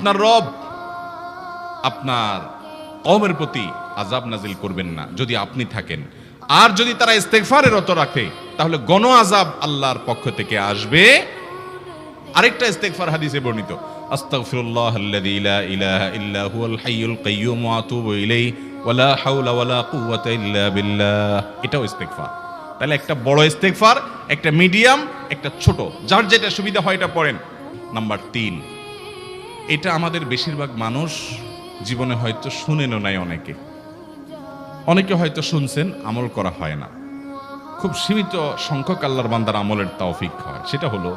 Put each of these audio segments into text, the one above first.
আপনার রব আপনার কওমের প্রতি আযাব নাজিল করবেন না যদি আপনি থাকেন। আর যদি তারা ইস্তেগফারে রত রাখে তাহলে গণ আযাব আল্লাহর পক্ষ থেকে আসবে। আরেকটা ইস্তেগফার হাদিসে বর্ণিত, আস্তাগফিরুল্লাহাল্লাযী লা ইলাহা ইল্লা হুয়াল হাইয়ুল কাইয়্যুম ওয়া আতুবু ইলাইহি ওয়া লা হাওলা ওয়া লা কুওয়াতা ইল্লা বিল্লাহ। এটাও ইস্তেগফার। তাহলে একটা বড় ইস্তেগফার, একটা মিডিয়াম, একটা ছোট, যার যেটা সুবিধা হয় এটা পড়েন। নাম্বার 3, এটা আমাদের বেশিরভাগ মানুষ জীবনে হয়তো শুনেনও নাই, অনেকে হয়তো শুনছেন, আমল করা হয় না। খুব সীমিত সংখ্যক আল্লাহর বান্দার আমলের তৌফিক হয়। সেটা হলো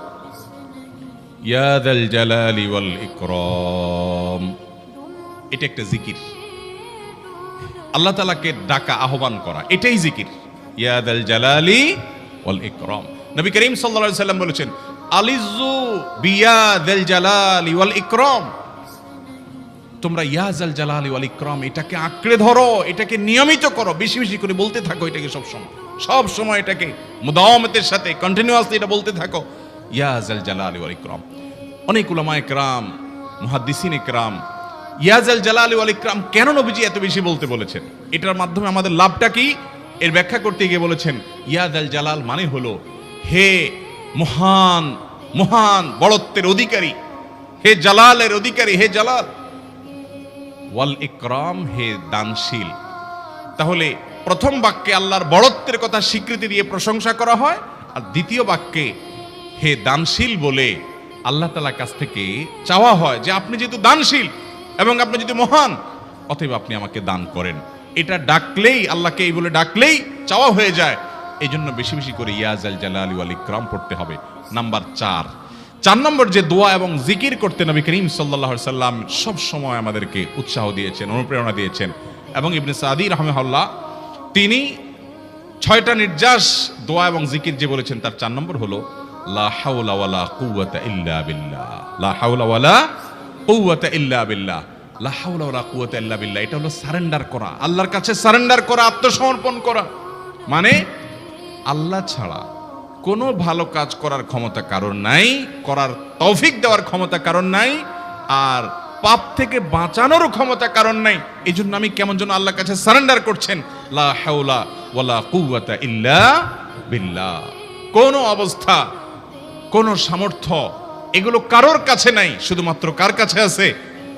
ইয়া যাল জালালি ওয়াল ইকরাম। এটা একটা জিকির, আল্লাহ তাআলাকে ডাকা, আহ্বান করা, এটাই জিকির। ইয়া যাল জালালি ওয়াল ইকরাম। নবী করিম সাল্লাল্লাহু আলাইহি সাল্লাম বলেছেন, আলিযু বিয়া যাল জালালি ওয়াল ইকরাম। তোমরা ইয়া যাল জালালি ওয়াল ইকরাম এটাকে আঁকড়ে ধরো, এটাকে নিয়মিত করো, বেশি বেশি করে বলতে থাকো এটাকে সব সময় এটাকে মুদাওয়ামাতের সাথে কন্টিনিউয়াসলি এটা বলতে থাকো, ইয়া যাল জালালি ওয়াল ইকরাম। অনেক উলামায়ে কেরাম, মুহাদ্দিসিনে কেরাম ইয়া যাল জালালি ওয়াল ইকরাম কেন নবীজি এত বেশি বলতে বলেছেন, এটার মাধ্যমে আমাদের লাভটা কি, এর ব্যাখ্যা করতে গিয়ে বলেছেন ইয়া যাল জালাল মানে হলো হে মহান মহান বড়ত্বের অধিকারী, হে জালালের অধিকারী, হে জালাল, ওয়াল ইকরাম হে দানশীল। তাহলে প্রথম বাক্যে আল্লাহর বড়ত্বের কথা স্বীকৃতি দিয়ে প্রশংসা করা হয়, আর দ্বিতীয় বাক্যে হে দানশীল বলে আল্লাহ তাআলার কাছ থেকে চাওয়া হয় যে আপনি যেহেতু দানশীল এবং আপনি যদি মহান, অতএব আপনি আমাকে দান করেন। এটা ডাকলেই, আল্লাহকে এই বলে ডাকলেই চাওয়া হয়ে যায়। এই জন্য বেশি বেশি করে ইয়া যাল জালালি ওয়াল ইকরাম পড়তে হবে। নাম্বার 4 নম্বর যে দোয়া এবং জিকির করতে নবী করিম সাল্লাল্লাহু আলাইহি সাল্লাম সব সময় আমাদেরকে উৎসাহ দিয়েছেন, অনুপ্রেরণা দিয়েছেন। এবং ইবনে সাদি রাহিমাহুল্লাহ তিনি 6টা নির্যাস দোয়া এবং জিকির যে বলেছেন তার 4 নম্বর হলো লা হাওলা ওয়ালা কুওয়াতা ইল্লা বিল্লাহ। লা হাওলা ওয়ালা কুওয়াতা ইল্লা বিল্লাহ। লা হাওলা ওয়ালা কুওয়াতা ইল্লা বিল্লাহ এটা হলো সারেন্ডার করা, আল্লাহর কাছে সারেন্ডার করা, আত্মসমর্পণ করা। মানে আল্লাহ ছাড়া কোনো ভালো কাজ করার ক্ষমতা কারণ নাই, করার তৌফিক দেওয়ার ক্ষমতা কারণ নাই, আর পাপ থেকে বাঁচানোরও ক্ষমতা কারণ নাই। এই জন্য আমি কেমন যেন আল্লাহর কাছে সারেন্ডার করছেন, লা হাওলা ওয়ালা কুওয়াতা ইল্লা বিল্লাহ। কোনো অবস্থা, কোনো সামর্থ্য এগুলো কারোর কাছে নাই, শুধুমাত্র কার কাছে আছে?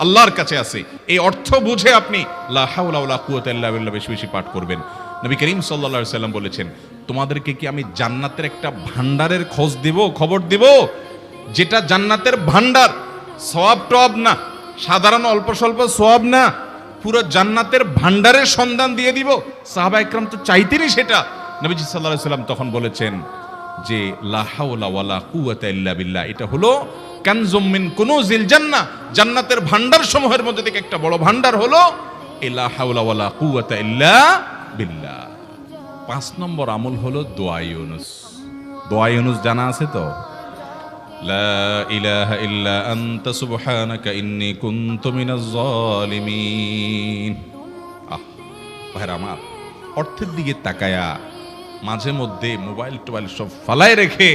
আল্লাহর কাছে আছে। এই অর্থ বুঝে আপনি লা হাওলা ওয়ালা কুওয়াতা ইল্লা বিল্লাহ বেশি বেশি পাঠ করবেন। নবী করিম সাল্লাল্লাহু আলাইহি সাল্লাম বলেছেন, তোমাদেরকে কি আমি জান্নাতের একটা ভান্ডারের খবর দিব, যেটা জান্নাতের ভান্ডার, সওয়াব টওয়াব না, সাধারণ অল্প স্বল্প সওয়াব না, পুরো জান্নাতের ভান্ডারের সন্ধান দিয়ে দিব। সাহাবা ইকরাম তো চাইতেনই সেটা। নবীজি সাল্লাল্লাহু আলাইহি সাল্লাম তখন বলেছেন যে লা হাওলা ওয়ালা কুওয়াতা ইল্লা বিল্লাহ এটা হলো কানজুম মিন কুনুজিল জান্নাহ, জান্নাতের ভান্ডার সমূহের মধ্যে থেকে একটা বড় ভান্ডার হলো লা হাওলা ওয়ালা কুওয়াতা ইল্লা বিল্লাহ। 5 নম্বর আমল হলো দোয়া ইউনুস। দোয়া ইউনুস জানা আছে তো? লা ইলাহা ইল্লা আনতা সুবহানাকা ইন্নী কুনতু মিনাজ জালিমিন। ভাইরা আমার, অর্থের দিকে তাকায়া মাঝে মধ্যে মোবাইল টোবাইল সব ফালায় রেখে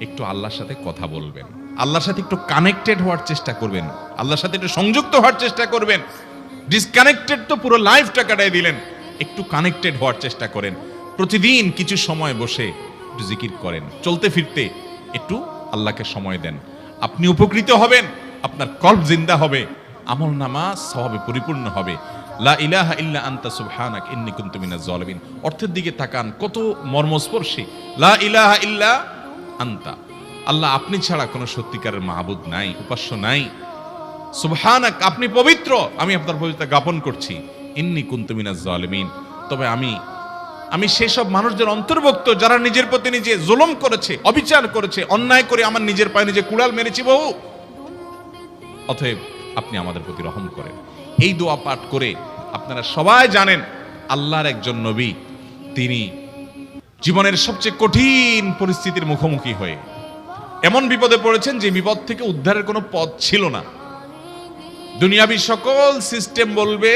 একটু আল্লাহর সাথে কথা বলবেন, আল্লাহর সাথে একটু কানেক্টেড হওয়ার চেষ্টা করবেন, আল্লাহর সাথে একটু সংযুক্ত হওয়ার চেষ্টা করবেন। ডিসকানেক্টেড তো পুরো লাইফটা কাটাই দিলেন, একটু কানেক্টেড হওয়ার চেষ্টা করেন। প্রতিদিন কিছু সময় বসে একটু জিকির করেন, চলতে ফিরতে একটু আল্লাহকে সময় দেন। আপনি উপকৃত হবেন, আপনার কল্ব জিন্দা হবে, আমল নামা সওয়াবে পরিপূর্ণ হবে। লা ইলাহা ইল্লা আনতা সুবহানাক ইন্নী কুনতু মিনাজ জালিমিন। অর্থের দিকে তাকান, কত মর্মস্পর্শী। লা ইলাহা ইল্লা আনতা, আল্লাহ আপনি ছাড়া কোনো সত্যিকারের মাহবুদ নাই, উপাস্য নাই। সুবহানাক, আপনি পবিত্র, আমি আপনার পবিত্রতা জ্ঞাপন করছি। ইন্নী কুনতু মিনাজ জালিমিন, তবে আমি সেসব মানুষদের অন্তর্ভুক্ত যারা নিজের প্রতি নিজে জুলুম করেছে, অবিচার করেছে, অন্যায় করে আমার নিজের পায়ে নিজে কুড়াল মেরেছি বহু। অতএব আপনি আমাদের প্রতি রহম করেন। এই দোয়া পাঠ করে আপনারা সবাই জানেন আল্লাহর একজন নবী, তিনি জীবনের সবচেয়ে কঠিন পরিস্থিতির মুখোমুখি হয়ে এমন বিপদে পড়েছেন যে বিপদ থেকে উদ্ধারের কোনো পথ ছিল না। দুনিয়াবী সকল সিস্টেম বলবে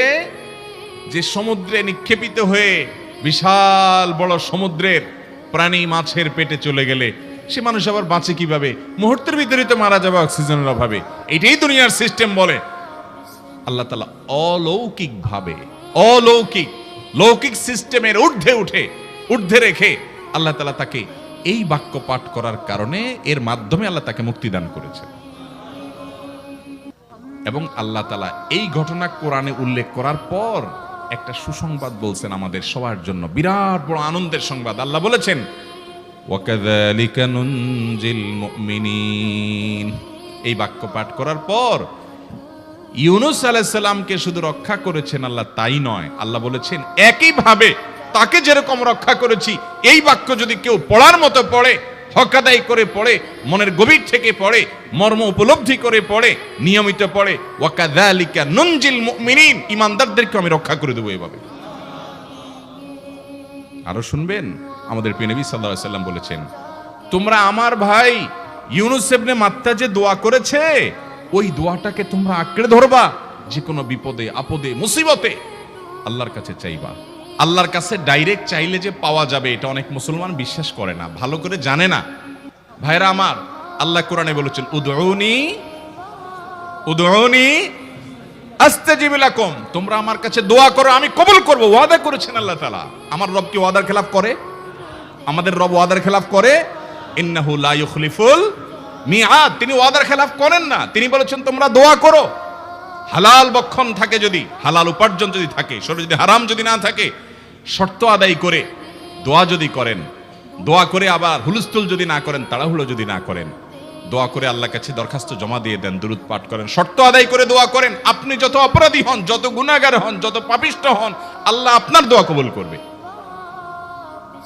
যে সমুদ্রে নিক্ষেপিত হয়ে বিশাল বড় সমুদ্রের প্রাণী মাছের পেটে চলে গেলে সে মানুষ আবার বাঁচে কিভাবে? মুহূর্তের ভিতরে তো মারা যাবে অক্সিজেনের অভাবে। এটাই দুনিয়ার সিস্টেম বলে। আল্লাহ তাআলা অলৌকিক ভাবে, লৌকিক সিস্টেমের ঊর্ধ্বে রেখে আল্লাহ তাআলা তাকে এই বাক্য পাঠ করার কারণে, এর মাধ্যমে আল্লাহ তাকে মুক্তি দান করেছে। এবং আল্লাহ তাআলা এই ঘটনা কোরআনে উল্লেখ করার পর একটা সুসংবাদ বলছেন আমাদের সবার জন্য, বিরাট বড় আনন্দের সংবাদ। আল্লাহ বলেছেন, ওয়াকাযালিকা নুনজিল মুমিনিন। এই বাক্য পাঠ করার পর ইউনূস আলাইহিস সালামকে শুধু রক্ষা করেছেন আল্লাহ, তাই নয়, আল্লাহ বলেছেন একইভাবে তাকে যেরকম রক্ষা করেছি, এই বাক্য যদি কেউ পড়ার মতো পড়ে, হক আদায় করে পড়ে, মনের গভীর থেকে পড়ে, মর্ম উপলব্ধি করে পড়ে, নিয়মিত পড়ে, ওয়াকাযালিকা নুনজিল মুমিনিন, ঈমানদারদেরকে আমি রক্ষা করে দেব এভাবে। আরো শুনবেন, আমাদের প্রিয় নবী সাল্লাল্লাহু আলাইহি ওয়াসাল্লাম বলেছেন, তোমরা আমার ভাই ইউনূস ইবনে মাত্তা যে দোয়া করেছে, ওই দোয়াটাকে তোমরা আঁকড়ে ধরবা, যে কোনো বিপদে আপদে মুসিবতে আল্লাহর কাছে চাইবা। আল্লাহর কাছে ডাইরেক্ট চাইলে যে পাওয়া যাবে, এটা অনেক মুসলমান বিশ্বাস করে না, ভালো করে জানে না। ভাইরা আমার, আল্লাহ কোরআনে বলেছেন, উদউনি আস্তাজিব লাকুম, তোমরা আমার কাছে দোয়া করো, আমি কবুল করব। ওয়াদা করেছেন আল্লাহ তাআলা। আমার রব কি ওয়াদার খেলাফ করে? আমাদের রব ওয়াদার খেলাফ করে? ইন্নাহু লা ইউখলিফুল মিআদ, তিনি ওয়াদার খেলাফ করেন না। তিনি বলেছেন তোমরা দোয়া করো, হালাল বক্ষণ থাকে, যদি হালাল উপার্জন যদি থাকে, শরীরে যদি হারাম যদি না থাকে, শর্ত আদায় করে দোয়া যদি করেন, দোয়া করে আবার হুলস্থুল যদি না করেন, তাড়াহুড়ো যদি না করেন, দোয়া করে আল্লাহর কাছে দরখাস্ত জমা দিয়ে দেন, দুরূদ পাঠ করেন, শর্ত আদায় করে দোয়া করেন, আপনি যত অপরাধী হন, যত গুনাহগার হন, যত পাপিষ্ঠ হন, আল্লাহ আপনার দোয়া কবুল করবে।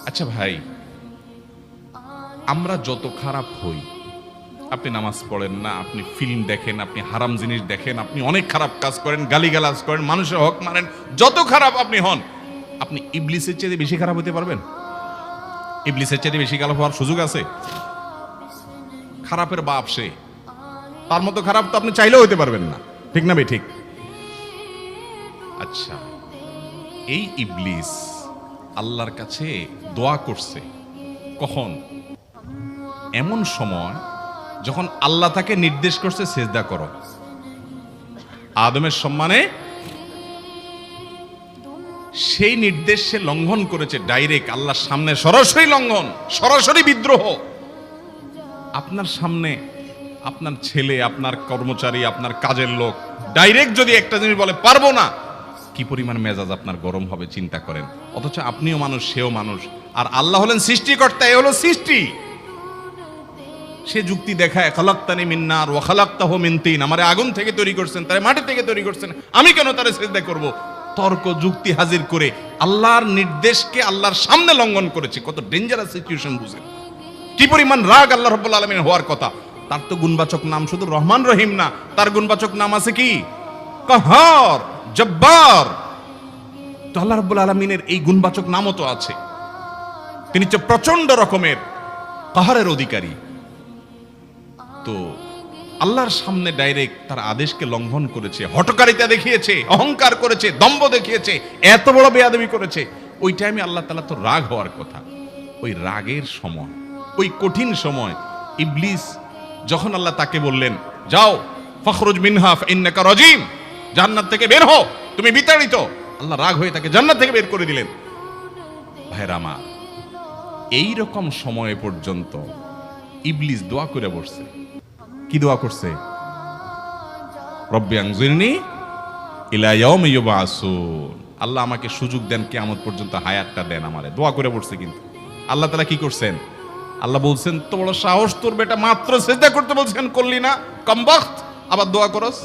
আচ্ছা ভাই, আমরা যত খারাপ হই, আপনি নামাজ পড়েন না, আপনি ফিল্ম দেখেন, আপনি হারাম জিনিস দেখেন, আপনি অনেক খারাপ কাজ করেন, গালিগালাজ করেন, মানুষের হক মানেন, যত খারাপ আপনি হন, আপনি ইবলিসের চেয়ে বেশি খারাপ হতে পারবেন? ইবলিসের চেয়ে বেশি খারাপ হওয়ার সুযোগ আছে? খারাপের বাপ সে, তার মতো খারাপ তো আপনি চাইলেও হতে পারবেন না, ঠিক না ভাই? ঠিক। আচ্ছা, এই ইবলিস আল্লাহর কাছে দোয়া করছে কখন? এমন সময় যখন আল্লাহ তাকে নির্দেশ করছে সিজদা করো, আদমের সম্মানে। সেই নির্দেশ সে লঙ্ঘন করেছে, ডাইরেক্ট আল্লাহর সামনে সরাসরি লঙ্ঘন, সরাসরি বিদ্রোহ। আপনার সামনে আপনার ছেলে, আপনার কর্মচারী, আপনার কাজের লোক ডাইরেক্ট যদি একটা জিনিস বলে পারবো না, কি পরিমাণ মেজাজ আপনার গরম হবে চিন্তা করেন। অথচ আপনিও মানুষ, সেও মানুষ, আর আল্লাহ হলেন সৃষ্টিকর্তা, এ হলো সৃষ্টি। সে যুক্তি দেখায়, খালাকতানি মিন নার ওয়া খালাকতাহু মিন তিন, আমারে আগুন থেকে তৈরি করছেন, তারে মাটি থেকে তৈরি করছেন, আমি কেন তারে সিজদা করব? তর্ক যুক্তি হাজির করে আল্লাহর নির্দেশকে আল্লাহর সামনে লঙ্ঘন করেছে। কত ডেঞ্জারাস সিচুয়েশন বুঝেন, কি পরিমাণ রাগ আল্লাহ রাব্বুল আলামিন হওয়ার কথা। তার তো গুণবাচক নাম শুধু রহমান রহিম না, তার গুণবাচক নাম আছে কি? কাহার, জব্বার। তো আল্লাহ রাব্বুল আলামিনের এই গুণবাচক নামও তো আছে। তিনি তো প্রচন্ড রকমের কাহারের অধিকারী। তো আল্লাহর সামনে ডাইরেক্ট তার আদেশকে লঙ্ঘন করেছে, হঠকারিতা দেখিয়েছে, অহংকার করেছে, দম্ভ দেখিয়েছে, এত বড় বেয়াদবি করেছে। ওই টাইমে আল্লাহ তাআলা তো রাগ হওয়ার কথা। ওই রাগের সময়, ওই কঠিন সময় ইবলিস যখন আল্লাহ তাকে বললেন, যাও ফখরুজ মিনহা ফাইন্নাকা রাজিম, জান্নাত থেকে বের হও, তুমি বিতাড়িত, আল্লাহ রাগ হয়ে তাকে জান্নাত থেকে বের করে দিলেন। ভাইরা আমার, এই রকম সময় পর্যন্ত ইবলিস দোয়া করে বসছে। কি দোয়া করছে? রব্বি আনজিরনি ইলা ইয়াউমি ইউবআসুন, আল্লাহ আমাকে সুযোগ দেন, কিয়ামত পর্যন্ত হায়াতটা দেন আমারে। দোয়া করে বসছে। কিন্তু আল্লাহ তাআলা কি করছেন? আল্লাহ বলছেন, তো বড় সাহস তোর, বেটা মাত্র সিজদা করতে বলছেন, করলি না, কমবখত, আবার দোয়া করস?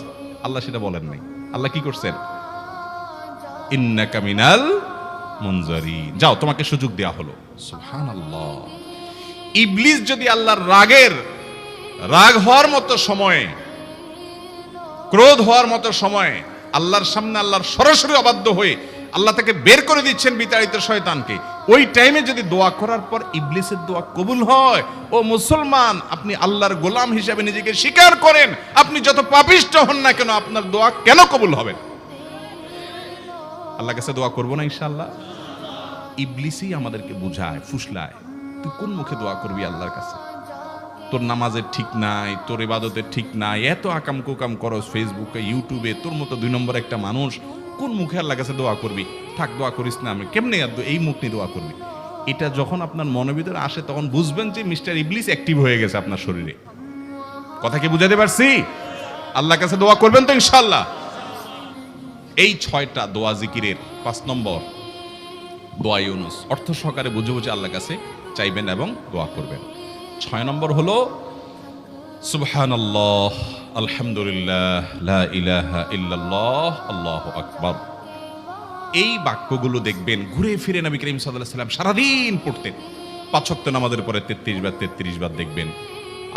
আল্লাহ সেটা বলেন নাই। আল্লাহ কি করছেন? ইন্নাকা মিনাল মুনজারিন, যাও তোমাকে সুযোগ দেয়া হলো। সুবহানাল্লাহ। ইবলিস যদি আল্লাহর রাগ হওয়ার মতো সময়ে, ক্রোধ হওয়ার মতো সময়ে আল্লাহর সামনে আল্লাহর সরাসরি অবাধ্য হয়ে আল্লাহ তাকে বের করে দিচ্ছেন, বিতাড়িত শয়তানকে, ওই টাইমে যদি দোয়া করার পর ইবলিসের দোয়া কবুল হয়, ও মুসলমান, আপনি আল্লাহর গোলাম হিসেবে নিজেকে স্বীকার করেন, আপনি যত পাপিষ্ঠ হন না কেন, আপনার দোয়া কেন কবুল হবে? আল্লাহর কাছে দোয়া করবো না ইনশাআল্লাহ? ইবলিসই আমাদেরকে বুঝায়, ফুসলায়, তুই কোন মুখে দোয়া করবি আল্লাহর কাছে? তোর নামাজের ঠিক নাই, তোর ইবাদতের ঠিক নাই, এত আকাম কুকাম করস ফেসবুকে ইউটিউবে, তোর মতো 2 নম্বর একটা মানুষ, কোন মুখে আল্লাহর কাছে দোয়া করবি? থাক, দোয়া করিস না, আমি কেমনে এই মুখ নিয়ে দোয়া করবি? এটা যখন আপনার মনের ভিতরে আসে তখন বুঝবেন যে মিস্টার ইবলিস অ্যাক্টিভ হয়ে গেছে আপনার শরীরে। কথা কি বুঝাতে পারছি? আল্লাহর কাছে দোয়া করবেন তো ইনশাআল্লাহ। এই 6টা দোয়া জিকিরের 5 নম্বর দোয়া ইউনুস, অর্থ সহকারে বুঝে বুঝে আল্লাহর কাছে চাইবেন এবং দোয়া করবেন। 6 নম্বর হলো সুবহানাল্লাহ, আলহামদুলিল্লাহ, লা ইলাহা ইল্লাল্লাহ, আল্লাহু আকবার। এই বাক্যগুলো দেখবেন ঘুরে ফিরে নবী করিম সাল্লাল্লাহু আলাইহি ওয়াসাল্লাম সারাদিন পড়তেন। 5 ওয়াক্ত নামাজের পরে 33 বার দেখবেন।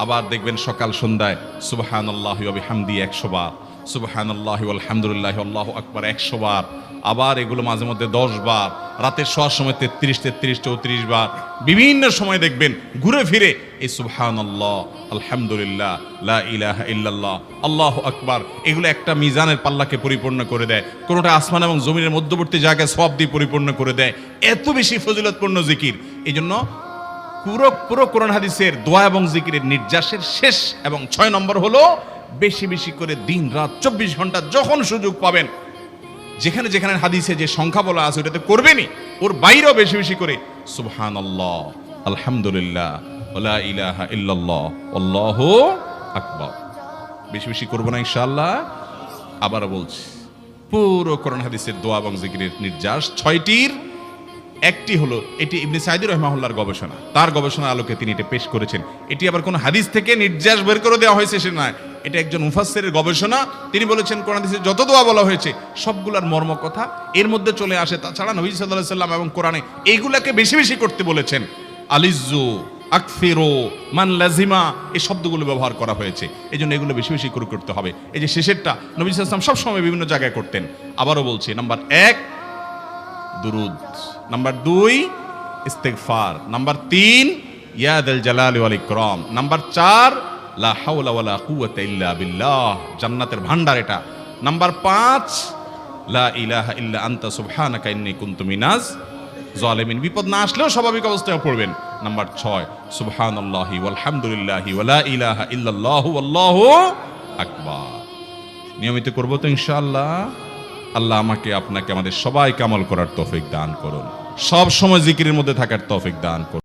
আবার দেখবেন সকাল সন্ধ্যায় সুবহানাল্লাহি ওয়া বিহামদি 100 বার, সুবহানাল্লাহি ওয়াল হামদুলিল্লাহি আল্লাহু আকবার 100 বার। আবার এগুলো মাঝে মধ্যে 10 বার, রাতের শোয়ার সময় 33, 34 বার। বিভিন্ন সময় দেখবেন ঘুরে ফিরে এই সুবহানাল্লাহ, আলহামদুলিল্লাহ, লা ইলাহা ইল্লাল্লাহ, আল্লাহু আকবার, এগুলো একটা মিজানের পাল্লাকে পরিপূর্ণ করে দেয়। কোনোটা আসমান এবং জমিনের মধ্যবর্তী জায়গায় সওয়াব দিয়ে পরিপূর্ণ করে দেয়। এত বেশি ফজিলতপূর্ণ জিকির। এইজন্য পুরো কোরআন হাদিসের দোয়া এবং জিকিরের নির্যাসের শেষ এবং 6 নম্বর হলো বেশি বেশি করে দিন রাত 24 ঘন্টা যখন সুযোগ পাবেন, যেখানে যেখানে হাদিসে যে সংখ্যা বলা আছে ওটাতে করবেনই, ওর বাইরেও বেশি বেশি করে সুবহানাল্লাহ, আলহামদুলিল্লাহ, লা ইলাহা ইল্লাল্লাহ, আল্লাহু আকবার বেশি বেশি করব না ইনশাআল্লাহ। আবার বলছি, পুরো কোরআন হাদিসের দোয়া এবং জিকিরের নির্যাস 6টির একটি হলো, এটি ইবনে সাঈদী রাহিমাহুল্লাহর গবেষণা, তার গবেষণার আলোকে তিনি এটা পেশ করেছেন। এটি আবার কোন হাদিস থেকে নির্যাস বের করে দেওয়া হয়েছে সে নয়, এটা একজন মুফাসসিরের গবেষণা। তিনি বলেছেন কোরআন হাদিসে যত দোয়া বলা হয়েছে সবগুলোর মর্ম কথা এর মধ্যে চলে আসে। তাছাড়া নবী সাল্লাল্লাহু আলাইহি সাল্লাম এবং কোরআনে এইগুলাকে বেশি বেশি করতে বলেছেন। আলিজ্জু, আকফিরু, মান লাজিমা, এই শব্দগুলো ব্যবহার করা হয়েছে। এই জন্য এগুলো বেশি বেশি করে করতে হবে। এই যে শেষেরটা নবী সাল্লাল্লাহু আলাইহি ওয়াসাল্লাম সবসময় বিভিন্ন জায়গায় করতেন। আবারও বলছি, নাম্বার 1 দুরুদ, নাম্বার 2 ইস্তিগফার, নাম্বার 3 ইয়া যাল জালালি ওয়াল ইকরাম, নাম্বার 4 লা হাওলা ওয়ালা কুওয়াতা ইল্লা বিল্লাহ, জান্নাতের ভান্ডার এটা। নাম্বার 5 লা ইলাহা ইল্লা আনতা সুবহানাকা ইন্নী কুনতু মিনাজ জালিমিন, বিপদ না আসলেও স্বাভাবিক অবস্থায় পড়বেন। নাম্বার 6 সুবহানাল্লাহি ওয়াল হামদুলিল্লাহি ওয়া লা ইলাহা ইল্লাল্লাহু আল্লাহু আকবার। নিয়মিত করব তো ইনশাআল্লাহ। আল্লাহ আমাকে আপনাকে আমাদের সবাইকে আমল করার তৌফিক দান করুন, সব সময় জিকিরের মধ্যে থাকার তৌফিক দান করুন।